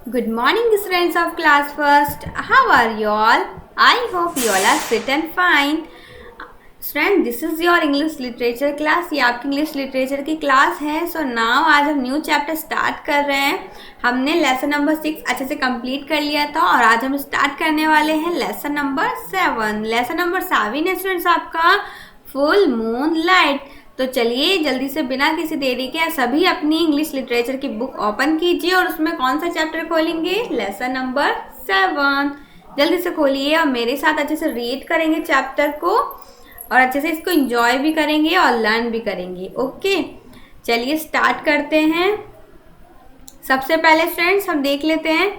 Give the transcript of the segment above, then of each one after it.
Good morning, students of class first. How are you all? I hope you all are fit and fine. Friend, this is your English literature class. ये आपकी English literature की class है. So now आज हम new chapter start कर रहे हैं. हमने लेसन नंबर 6 अच्छे से कंप्लीट कर लिया था और आज हम स्टार्ट करने वाले हैं लेसन नंबर 7. लेसन नंबर 7 है स्टूडेंट्स आपका फुल मून लाइट. तो चलिए जल्दी से बिना किसी देरी के सभी अपनी इंग्लिश लिटरेचर की बुक ओपन कीजिए और उसमें कौन सा चैप्टर खोलेंगे? Lesson number 7. जल्दी से खोलिए और मेरे साथ अच्छे से रीड करेंगे चैप्टर को और अच्छे से इसको एंजॉय भी करेंगे और लर्न भी करेंगे. ओके, चलिए स्टार्ट करते हैं. सबसे पहले फ्रेंड्स हम देख लेते हैं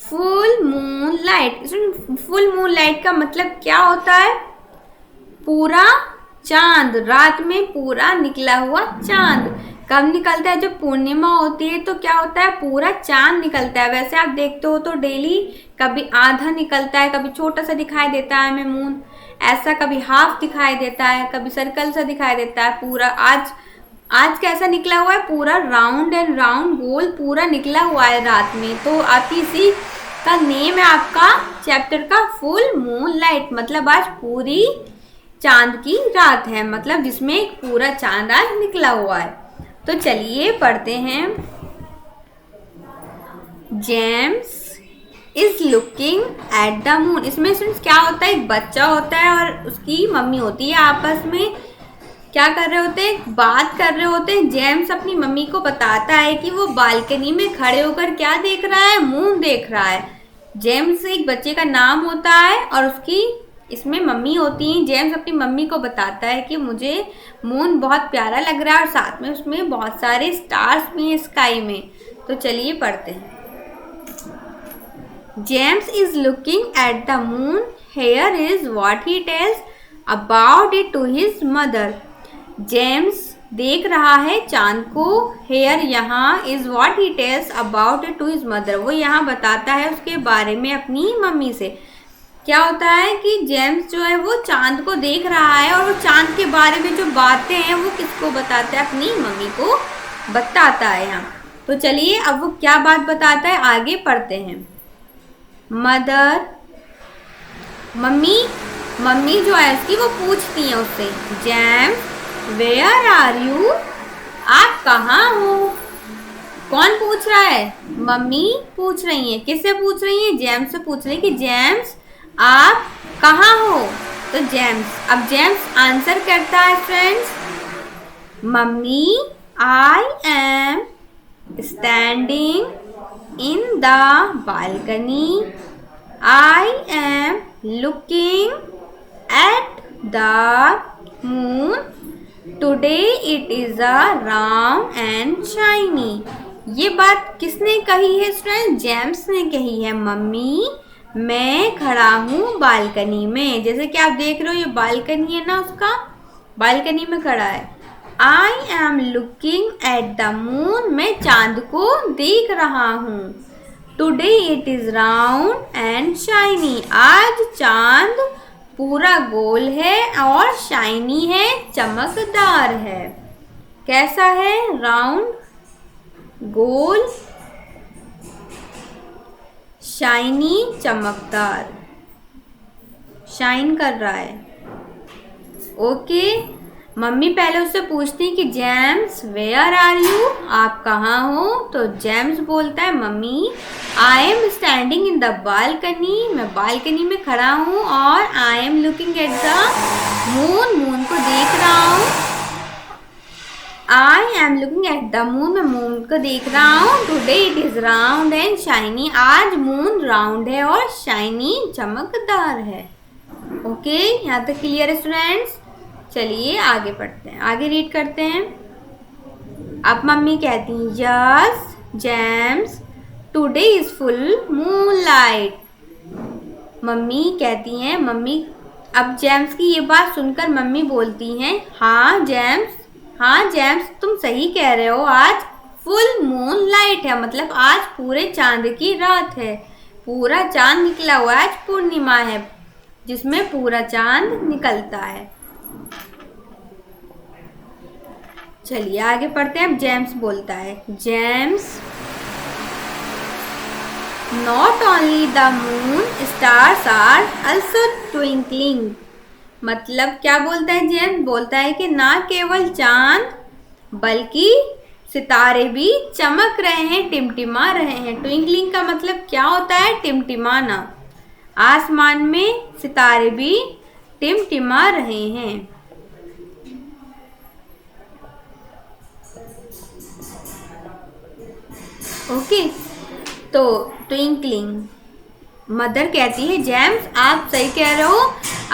full moon light. Full moon light का मतलब क्या होता है? पूरा चांद, रात में पूरा निकला हुआ चांद. कब निकलता है? जब पूर्णिमा होती है तो क्या होता है? पूरा चांद निकलता है. वैसे आप देखते हो तो डेली कभी आधा निकलता है, कभी छोटा सा दिखाई देता है हमें मून, ऐसा कभी हाफ दिखाई देता है, कभी सर्कल सा दिखाई देता है. पूरा आज कैसा निकला हुआ है? पूरा राउंड एंड राउंड गोल पूरा निकला हुआ है रात में. तो आप इसी का नेम है आपका चैप्टर का फुल मून लाइट. मतलब आज पूरी चांद की रात है, मतलब जिसमें पूरा चांद आज निकला हुआ है. तो चलिए पढ़ते हैं. James is looking at the moon. इसमें क्या होता है? एक बच्चा होता है और उसकी मम्मी होती है. आपस में क्या कर रहे होते हैं? बात कर रहे होते हैं. जेम्स अपनी मम्मी को बताता है कि वो बालकनी में खड़े होकर क्या देख रहा है? मून देख रहा है. जेम्स एक बच्चे का नाम होता है और उसकी इसमें मम्मी होती हैं. जेम्स अपनी मम्मी को बताता है कि मुझे मून बहुत प्यारा लग रहा है और साथ में उसमें बहुत सारे स्टार्स भी हैं स्काई में. तो चलिए पढ़ते हैं. James is looking at the moon. Here is what he tells about it to his mother. James देख रहा है चांद को. हेयर यहाँ is what he tells about it to his mother. वो यहाँ बताता है उसके बारे में अपनी मम्मी से. क्या होता है कि जेम्स जो है वो चांद को देख रहा है और वो चांद के बारे में जो बातें हैं वो किसको बताता है? अपनी मम्मी को बताता है यहाँ. तो चलिए अब वो क्या बात बताता है आगे पढ़ते हैं. मदर, मम्मी जो है उसकी वो पूछती हैं उससे, जेम्स वेयर आर यू? आप कहाँ हो? कौन पूछ रहा है? मम्मी पूछ रही हैं. किससे पूछ रही हैं? जेम्स से पूछ रही है कि जेम्स आप कहाँ हो? तो अब जेम्स आंसर करता है friends, mummy I am standing in the balcony. I am looking at the moon. Today it is a round and shiny. ये बात किसने कही है फ्रेंड्स? जेम्स ने कही है. मम्मी मैं खड़ा हूँ बालकनी में. जैसे कि आप देख रहे हो ये बालकनी है ना, उसका बालकनी में खड़ा है. I am looking at the moon. मैं चांद को देख रहा हूँ. Today it is round and shiny. आज चांद पूरा गोल है और शाइनी है, चमकदार है. कैसा है? राउंड, गोल, शाइनी, चमकदार, शाइन कर रहा है. ओके, मम्मी पहले उससे पूछती है कि जेम्स वेयर आर यू? आप कहाँ हो? तो जेम्स बोलता है, mummy I am standing in the balcony. मैं बालकनी में खड़ा हूँ और I am looking at the moon. Moon को देख रहा हूँ. I am looking at the moon. मैं मून को देख रहा हूँ. Today it is round and shiny. आज मून राउंड है और शाइनी, चमकदार है. ओके, यहाँ तक क्लियर है स्टूडेंट्स? चलिए आगे पढ़ते हैं, आगे रीड करते हैं. अब मम्मी कहती हैं, yes James today is full moon light. Mummy कहती हैं, मम्मी अब जेम्स की ये बात सुनकर मम्मी बोलती हैं, हाँ जेम्स तुम सही कह रहे हो. आज फुल मून लाइट है, मतलब आज पूरे चांद की रात है. पूरा चांद निकला हुआ है. आज पूर्णिमा है जिसमें पूरा चांद निकलता है. चलिए आगे पढ़ते हैं. अब जेम्स बोलता है, James not only the moon stars are also twinkling. मतलब क्या बोलता है जेम्स? बोलता है कि ना केवल चांद बल्कि सितारे भी चमक रहे हैं, टिमटिमा रहे हैं। ट्विंकलिंग का मतलब क्या होता है? टिमटिमाना। आसमान में सितारे भी टिमटिमा रहे हैं। ओके, तो ट्विंकलिंग। मदर कहती है जेम्स आप सही कह रहे हो,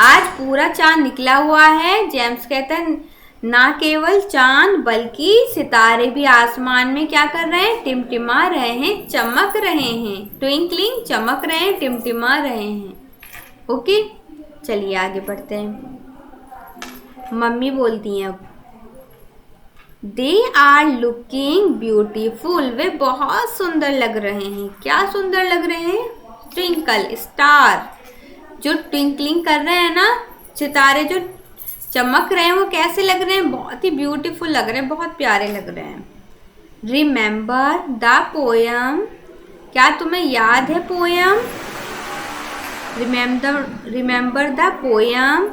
आज पूरा चांद निकला हुआ है। जेम्स कहता है ना केवल चांद बल्कि सितारे भी आसमान में क्या कर रहे हैं? टिमटिमा रहे हैं, चमक रहे हैं। ट्विंकलिंग, चमक रहे हैं, टिमटिमा रहे हैं। ओके, चलिए आगे बढ़ते हैं। मम्मी बोलती हैं अब, दे आर लुकिंग ब्यूटीफुल। वे बहुत सुंदर लग रहे हैं। क्या सुंदर लग रहे हैं? ट्विंकल स्टार, जो ट्विंकलिंग कर रहे हैं ना, सितारे जो चमक रहे हैं, वो कैसे लग रहे हैं? बहुत ही ब्यूटीफुल लग रहे हैं, बहुत प्यारे लग रहे हैं। Remember the poem. क्या तुम्हें याद है poem? Remember the poem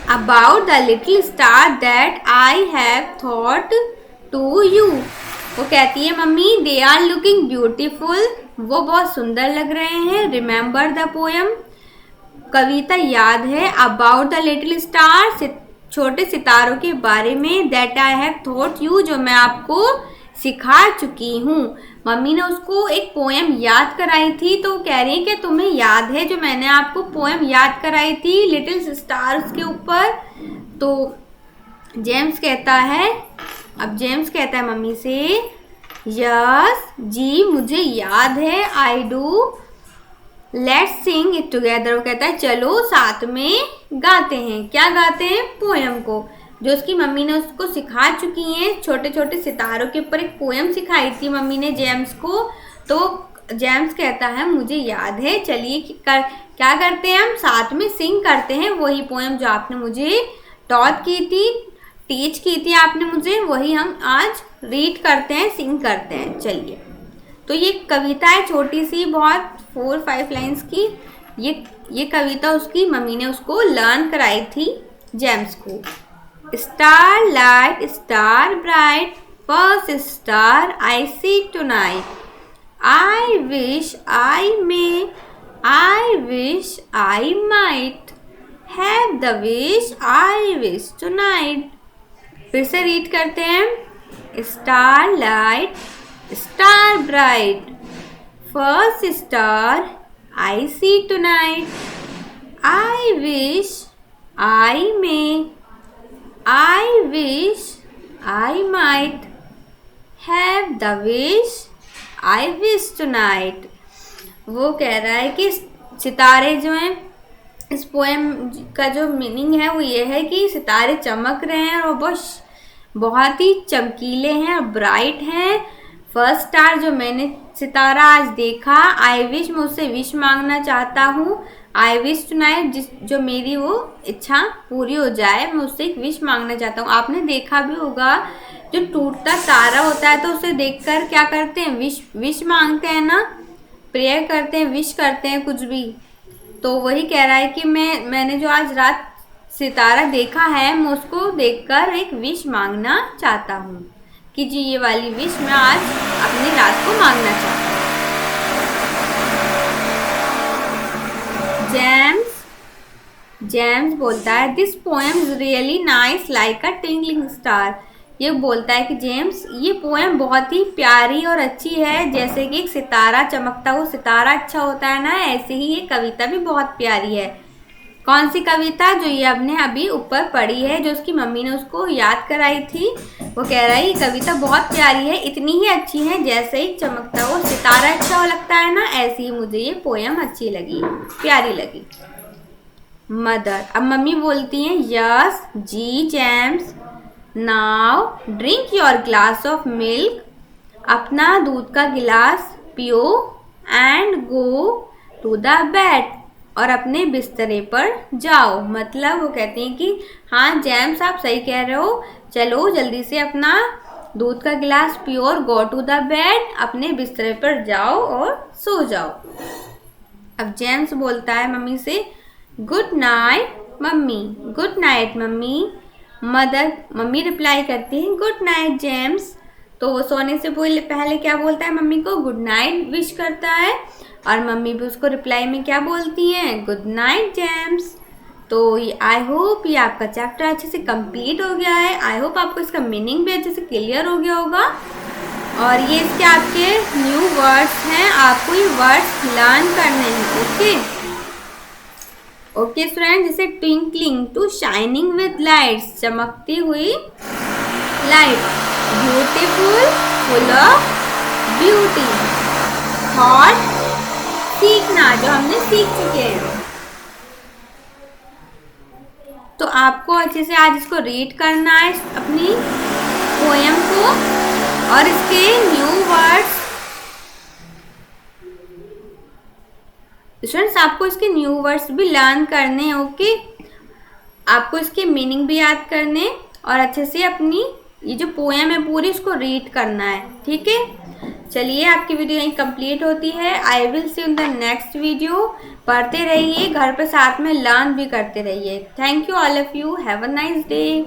about the little star that I have thought to you। वो कहती है mummy they are looking beautiful, वो बहुत सुंदर लग रहे हैं। रिमेंबर द पोयम, कविता याद है। अबाउट द लिटिल स्टार, छोटे सितारों के बारे में। That I have thought you, जो मैं आपको सिखा चुकी हूँ। मम्मी ने उसको एक पोएम याद कराई थी, तो कह रही है कि तुम्हें याद है जो मैंने आपको पोएम याद कराई थी लिटिल स्टार्स के ऊपर। तो जेम्स कहता है, अब जेम्स कहता है मम्मी से, यस जी मुझे याद है, I do, let's sing it together. वो कहता है चलो साथ में गाते हैं। क्या गाते हैं? पोएम को, जो उसकी मम्मी ने उसको सिखा चुकी हैं। छोटे छोटे सितारों के ऊपर एक पोएम सिखाई थी मम्मी ने जेम्स को। तो जेम्स कहता है मुझे याद है, चलिए क्या करते हैं, हम साथ में सिंग करते हैं। वही पोएम जो आपने मुझे टॉट की थी, टीच की थी आपने मुझे, वही हम आज रीड करते हैं, सिंग करते हैं। चलिए, तो ये कविता है छोटी सी, बहुत 4-5 लाइन्स की। ये कविता उसकी मम्मी ने उसको लर्न कराई थी जेम्स को। Star light star bright, first star I see tonight, I wish I may, I wish I might, have the wish I wish tonight. फिर से रीड करते हैं। Star light star bright, first star I see tonight, I wish I may, I wish I might, have the wish I wish tonight। वो कह रहा है कि सितारे जो हैं, इस पोएम का जो मीनिंग है वो ये है कि सितारे चमक रहे हैं और बहुत ही चमकीले हैं और ब्राइट हैं। फर्स्ट स्टार जो मैंने सितारा आज देखा, आई विश मैं उससे विश मांगना चाहता हूँ। आई विश टुनाइट, जो मेरी वो इच्छा पूरी हो जाए, मैं उससे एक विश मांगना चाहता हूँ। आपने देखा भी होगा, जो टूटता तारा होता है तो उसे देखकर क्या करते हैं? विश मांगते हैं ना, प्रेयर करते हैं, विश करते हैं कुछ भी। तो वही कह रहा है कि मैंने जो आज रात सितारा देखा है, मैं उसको देखकर एक विश मांगना चाहता हूँ कि जी ये वाली विश मैं आज अपनी रात को मांगना चाहता हूँ। जेम्स बोलता है this poem is really nice like a twinkling star. ये बोलता है कि जेम्स ये पोएम बहुत ही प्यारी और अच्छी है, जैसे कि एक सितारा चमकता हुआ सितारा अच्छा होता है ना, ऐसे ही ये कविता भी बहुत प्यारी है। कौन सी कविता? जो ये आपने अभी ऊपर पढ़ी है, जो उसकी मम्मी ने उसको याद कराई थी। वो कह रहा है ये कविता बहुत प्यारी है, इतनी ही अच्छी है जैसे ही चमकता हुआ सितारा अच्छा लगता है ना, ऐसे ही मुझे ये पोएम अच्छी लगी, प्यारी लगी। मदर, अब मम्मी बोलती हैं yes ji James, now drink your glass of milk, अपना दूध का गिलास पियो, and go to the bed, और अपने बिस्तरे पर जाओ। मतलब वो कहते हैं कि हाँ जेम्स आप सही कह रहे हो, चलो जल्दी से अपना दूध का गिलास पियो और गो टू द बेड, अपने बिस्तरे पर जाओ और सो जाओ। अब जेम्स बोलता है मम्मी से good night mummy, good night mummy. Mummy reply करती है गुड नाइट जेम्स। तो वो सोने से पहले क्या बोलता है मम्मी को, गुड नाइट विश करता है, और मम्मी भी उसको रिप्लाई में क्या बोलती हैं, गुड नाइट जेम्स। तो आई होप ये आपका चैप्टर अच्छे से कंप्लीट हो गया है। आई होप आपको इसका मीनिंग भी अच्छे से क्लियर हो गया होगा। और ये इसके आपके न्यू वर्ड्स हैं, आपको ये वर्ड्स लर्न करने हैं। ओके ओके स्टूडेंट, जैसे twinkling to shining with lights, चमकती हुई light, beautiful full of beauty, thought सीखना जो हमने सीख चुके हैं। तो आपको अच्छे से आज इसको रीड करना है अपनी पोएम को, और इसके न्यू वर्ड्स स्टूडेंट्स आपको इसके न्यू वर्ड्स भी लर्न करने हैं। ओके, आपको इसके मीनिंग भी याद करने और अच्छे से अपनी ये जो पोएम है पूरी इसको रीड करना है। ठीक है, चलिए आपकी वीडियो यहीं कंप्लीट होती है। I will see in the next video. पढ़ते रहिए, घर पे साथ में लर्न भी करते रहिए। Thank you all of you, have a nice day.